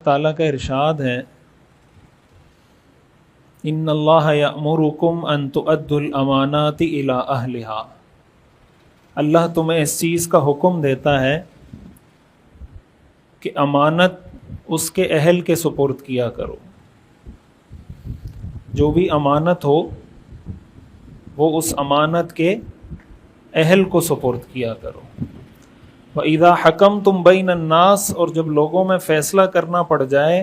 تعالیٰ کا ارشاد ہے ان اللہ یأمرکم ان تؤدوا الامانات الی اہلہا، اللہ تمہیں اس چیز کا حکم دیتا ہے کہ امانت اس کے اہل کے سپرد کیا کرو۔ جو بھی امانت ہو وہ اس امانت کے اہل کو سپرد کیا کرو۔ وَإِذَا حَكَمْتُمْ بَيْنَ النَّاسِ، اور جب لوگوں میں فیصلہ کرنا پڑ جائے،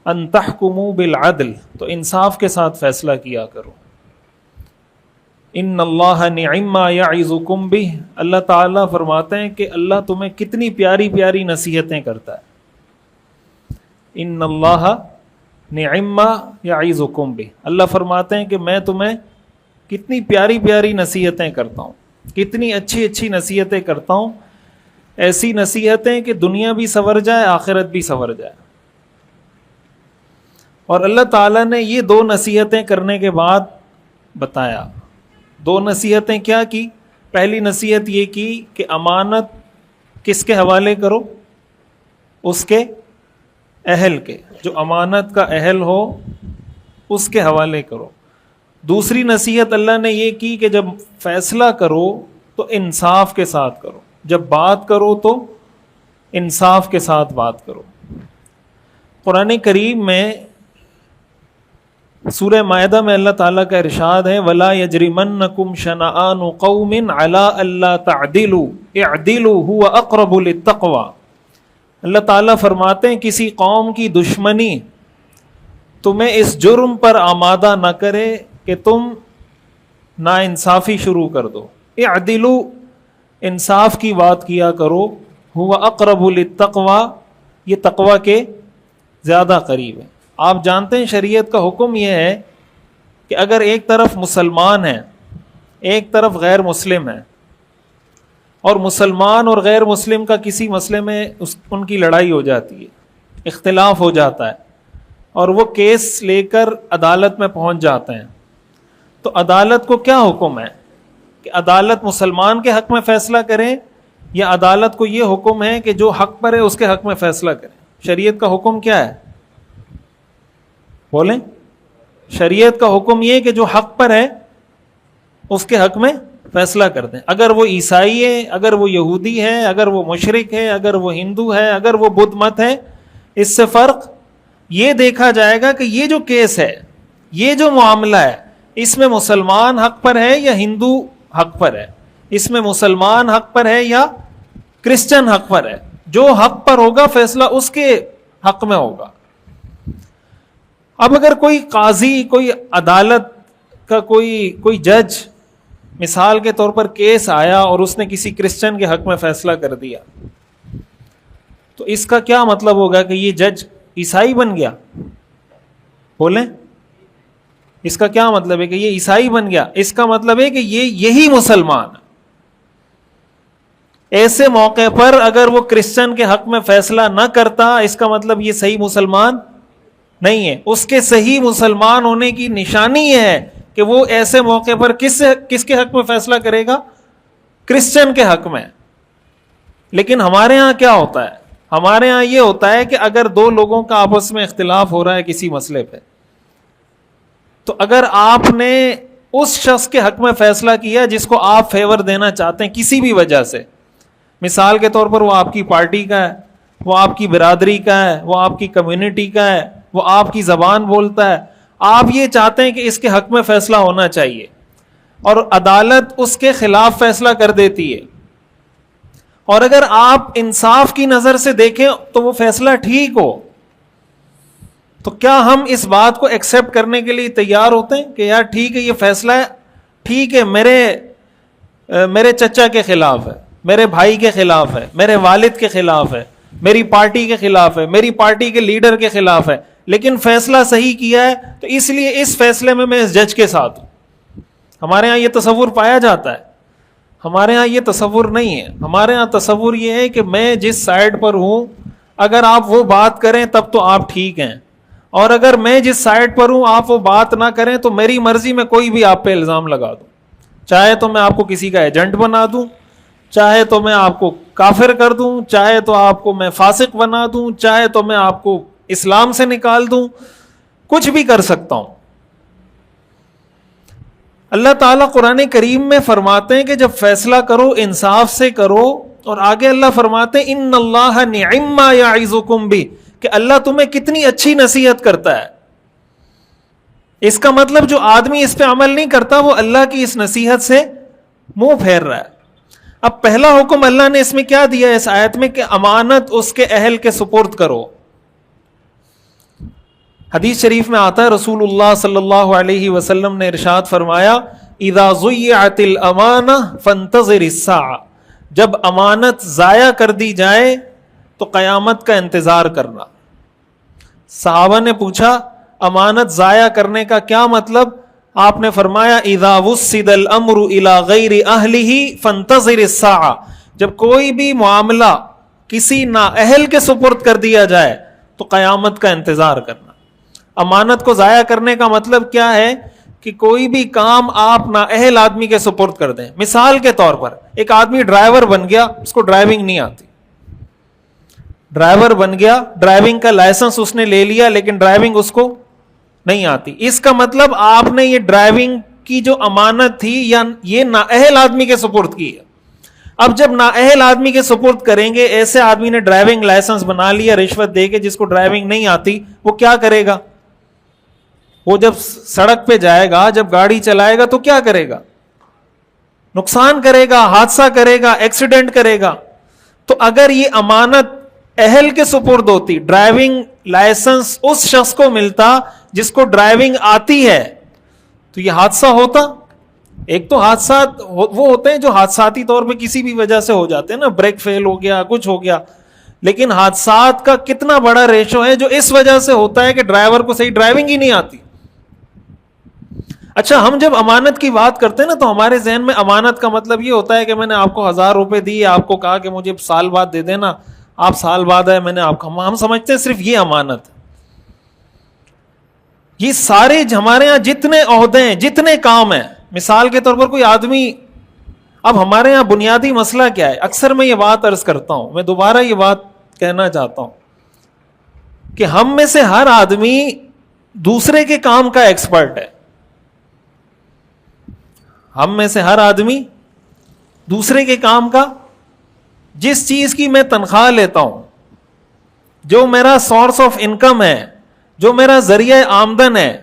أَن تَحْكُمُوا بِالْعَدْلِ، تو انصاف کے ساتھ فیصلہ کیا کرو۔ إِنَّ اللَّهَ نِعِمَّ مَا يَعِظُكُمْ بِهِ، اللہ تعالیٰ فرماتے ہیں کہ اللہ تمہیں کتنی پیاری پیاری نصیحتیں کرتا ہے۔ إِنَّ اللَّهَ نِعِمَّ مَا يَعِظُكُمْ بِهِ، اللہ فرماتے ہیں کہ میں تمہیں کتنی پیاری پیاری نصیحتیں کرتا ہوں، کتنی اچھی اچھی نصیحتیں کرتا ہوں، ایسی نصیحتیں کہ دنیا بھی سنور جائے آخرت بھی سنور جائے۔ اور اللہ تعالیٰ نے یہ دو نصیحتیں کرنے کے بعد بتایا، دو نصیحتیں کیا کی؟ پہلی نصیحت یہ کی کہ امانت کس کے حوالے کرو؟ اس کے اہل کے، جو امانت کا اہل ہو اس کے حوالے کرو۔ دوسری نصیحت اللہ نے یہ کی کہ جب فیصلہ کرو تو انصاف کے ساتھ کرو، جب بات کرو تو انصاف کے ساتھ بات کرو۔ قرآن کریم میں سورہ مائدہ میں اللہ تعالیٰ کا ارشاد ہے وَلَا يَجْرِمَنَّكُمْ شَنَآنُ قَوْمٍ عَلَىٰ أَلَّا تَعْدِلُوا اعْدِلُوا هُوَ أَقْرَبُ لِلتَّقْوَىٰ، اللہ تعالیٰ فرماتے ہیں کسی قوم کی دشمنی تمہیں اس جرم پر آمادہ نہ کرے کہ تم ناانصافی شروع کر دو۔ اعدلوا، انصاف کی بات کیا کرو، ہوا اقرب للتقویٰ، یہ تقویٰ کے زیادہ قریب ہے۔ آپ جانتے ہیں شریعت کا حکم یہ ہے کہ اگر ایک طرف مسلمان ہے ایک طرف غیر مسلم ہے، اور مسلمان اور غیر مسلم کا کسی مسئلے میں ان کی لڑائی ہو جاتی ہے، اختلاف ہو جاتا ہے، اور وہ کیس لے کر عدالت میں پہنچ جاتے ہیں، تو عدالت کو کیا حکم ہے کہ عدالت مسلمان کے حق میں فیصلہ کرے، یا عدالت کو یہ حکم ہے کہ جو حق پر ہے اس کے حق میں فیصلہ کرے؟ شریعت کا حکم کیا ہے؟ بولیں۔ شریعت کا حکم یہ کہ جو حق پر ہے اس کے حق میں فیصلہ کر دیں، اگر وہ عیسائی ہے، اگر وہ یہودی ہے، اگر وہ مشرک ہے، اگر وہ ہندو ہے، اگر وہ بدھ مت ہے، اس سے فرق یہ دیکھا جائے گا کہ یہ جو کیس ہے، یہ جو معاملہ ہے، اس میں مسلمان حق پر ہے یا ہندو حق پر ہے، اس میں مسلمان حق پر ہے یا کرسچن حق پر ہے۔ جو حق پر ہوگا فیصلہ اس کے حق میں ہوگا۔ اب اگر کوئی قاضی، کوئی عدالت کا کوئی جج مثال کے طور پر کیس آیا اور اس نے کسی کرسچن کے حق میں فیصلہ کر دیا، تو اس کا کیا مطلب ہوگا کہ یہ جج عیسائی بن گیا؟ بولیں، اس کا کیا مطلب ہے کہ یہ عیسائی بن گیا؟ اس کا مطلب ہے کہ یہی مسلمان ہے۔ ایسے موقع پر اگر وہ کرسچن کے حق میں فیصلہ نہ کرتا، اس کا مطلب یہ صحیح مسلمان نہیں ہے۔ اس کے صحیح مسلمان ہونے کی نشانی یہ ہے کہ وہ ایسے موقع پر کس کے حق میں فیصلہ کرے گا؟ کرسچن کے حق میں۔ لیکن ہمارے ہاں کیا ہوتا ہے؟ ہمارے ہاں یہ ہوتا ہے کہ اگر دو لوگوں کا آپس میں اختلاف ہو رہا ہے کسی مسئلے پہ، تو اگر آپ نے اس شخص کے حق میں فیصلہ کیا جس کو آپ فیور دینا چاہتے ہیں کسی بھی وجہ سے، مثال کے طور پر وہ آپ کی پارٹی کا ہے، وہ آپ کی برادری کا ہے، وہ آپ کی کمیونٹی کا ہے، وہ آپ کی زبان بولتا ہے، آپ یہ چاہتے ہیں کہ اس کے حق میں فیصلہ ہونا چاہیے، اور عدالت اس کے خلاف فیصلہ کر دیتی ہے، اور اگر آپ انصاف کی نظر سے دیکھیں تو وہ فیصلہ ٹھیک ہو، تو کیا ہم اس بات کو ایکسیپٹ کرنے کے لیے تیار ہوتے ہیں کہ یار ٹھیک ہے یہ فیصلہ ہے، ٹھیک ہے میرے چچا کے خلاف ہے، میرے بھائی کے خلاف ہے، میرے والد کے خلاف ہے، میری پارٹی کے خلاف ہے، میری پارٹی کے لیڈر کے خلاف ہے، لیکن فیصلہ صحیح کیا ہے تو اس لیے اس فیصلے میں اس جج کے ساتھ ہوں۔ ہمارے ہاں یہ تصور پایا جاتا ہے، ہمارے ہاں یہ تصور نہیں ہے۔ ہمارے ہاں تصور یہ ہے کہ میں جس سائڈ پر ہوں اگر آپ وہ بات کریں تب تو آپ ٹھیک ہیں، اور اگر میں جس سائڈ پر ہوں آپ وہ بات نہ کریں تو میری مرضی میں کوئی بھی آپ پہ الزام لگا دوں، چاہے تو میں آپ کو کسی کا ایجنٹ بنا دوں، چاہے تو میں آپ کو کافر کر دوں، چاہے تو آپ کو میں فاسق بنا دوں، چاہے تو میں آپ کو اسلام سے نکال دوں، کچھ بھی کر سکتا ہوں. اللہ تعالیٰ قرآن کریم میں فرماتے ہیں کہ جب فیصلہ کرو انصاف سے کرو، اور آگے اللہ فرماتے ہیں ان اللہ نعم ما یعظکم بہ، کہ اللہ تمہیں کتنی اچھی نصیحت کرتا ہے. اس کا مطلب جو آدمی اس پہ عمل نہیں کرتا وہ اللہ کی اس نصیحت سے منہ پھیر رہا ہے. اب پہلا حکم اللہ نے اس میں کیا دیا ہے اس آیت میں، کہ امانت اس کے اہل کے سپرد کرو. حدیث شریف میں آتا ہے رسول اللہ صلی اللہ علیہ وسلم نے ارشاد فرمایا اذا ضیعت الامانہ فانتظر الساعہ، جب امانت ضائع کر دی جائے تو قیامت کا انتظار کرنا. صحابہ نے پوچھا امانت ضائع کرنے کا کیا مطلب؟ آپ نے فرمایا اذا وسد الامر الى غیر اہلہ فانتظر الساعہ، جب کوئی بھی معاملہ کسی نااہل کے سپرد کر دیا جائے تو قیامت کا انتظار کرنا. امانت کو ضائع کرنے کا مطلب کیا ہے؟ کہ کوئی بھی کام آپ نااہل آدمی کے سپرد کر دیں. مثال کے طور پر ایک آدمی ڈرائیور بن گیا، اس کو ڈرائیونگ نہیں آتی، ڈرائیور بن گیا، ڈرائیونگ کا لائسنس اس نے لے لیا لیکن ڈرائیونگ اس کو نہیں آتی. اس کا مطلب آپ نے یہ ڈرائیونگ کی جو امانت تھی یا یہ نااہل آدمی کے سپرد کی ہے. اب جب نااہل آدمی کے سپرد کریں گے، ایسے آدمی نے ڈرائیونگ لائسنس بنا لیا رشوت دے کے، جس کو ڈرائیونگ نہیں آتی، وہ کیا کرے گا؟ وہ جب سڑک پہ جائے گا، جب گاڑی چلائے گا تو کیا کرے گا؟ نقصان کرے گا، حادثہ کرے گا، ایکسیڈنٹ کرے گا. تو اگر یہ امانت اہل کے سپرد ہوتی، ڈرائیونگ لائسنس اس شخص کو ملتا جس کو ڈرائیونگ آتی ہے، تو یہ حادثہ ہوتا. ایک تو حادثات وہ ہوتے ہیں جو حادثاتی طور پہ کسی بھی وجہ سے ہو جاتے ہیں نا، بریک فیل ہو گیا، کچھ ہو گیا، لیکن حادثات کا کتنا بڑا ریشو ہے جو اس وجہ سے ہوتا ہے کہ ڈرائیور کو صحیح ڈرائیونگ ہی نہیں آتی. اچھا، ہم جب امانت کی بات کرتے ہیں نا تو ہمارے ذہن میں امانت کا مطلب یہ ہوتا ہے کہ میں نے آپ کو 1000 روپے دیے، آپ کو کہا کہ مجھے سال بعد دے دینا، آپ سال بعد آئے، میں نے آپ کو، ہم سمجھتے ہیں صرف یہ امانت. یہ سارے ہمارے ہاں جتنے عہدے ہیں، جتنے کام ہیں، مثال کے طور پر کوئی آدمی، اب ہمارے ہاں بنیادی مسئلہ کیا ہے؟ اکثر میں یہ بات عرض کرتا ہوں، میں دوبارہ یہ بات کہنا چاہتا ہوں کہ ہم میں سے ہر آدمی دوسرے کے کام کا ایکسپرٹ ہے. ہم میں سے ہر آدمی دوسرے کے کام کا، جس چیز کی میں تنخواہ لیتا ہوں، جو میرا سورس آف انکم ہے، جو میرا ذریعہ آمدن ہے،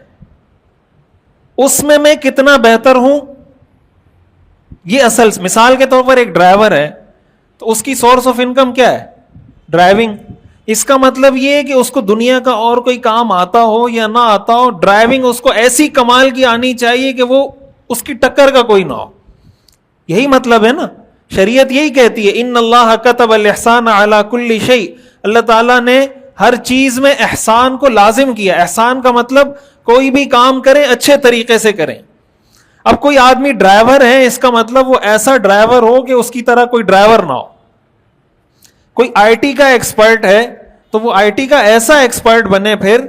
اس میں کتنا بہتر ہوں، یہ اصل. مثال کے طور پر ایک ڈرائیور ہے تو اس کی سورس آف انکم کیا ہے؟ ڈرائیونگ. اس کا مطلب یہ ہے کہ اس کو دنیا کا اور کوئی کام آتا ہو یا نہ آتا ہو، ڈرائیونگ اس کو ایسی کمال کی آنی چاہیے کہ وہ اس کی ٹکر کا کوئی نہ ہو. یہی مطلب ہے نا، شریعت یہی کہتی ہے ان اللہ کتب الاحسان علی کل شیء، اللہ تعالیٰ نے ہر چیز میں احسان کو لازم کیا. احسان کا مطلب کوئی بھی کام کریں اچھے طریقے سے کریں. اب کوئی آدمی ڈرائیور ہے، اس کا مطلب وہ ایسا ڈرائیور ہو کہ اس کی طرح کوئی ڈرائیور نہ ہو. کوئی آئی ٹی کا ایکسپرٹ ہے تو وہ آئی ٹی کا ایسا ایکسپرٹ بنے پھر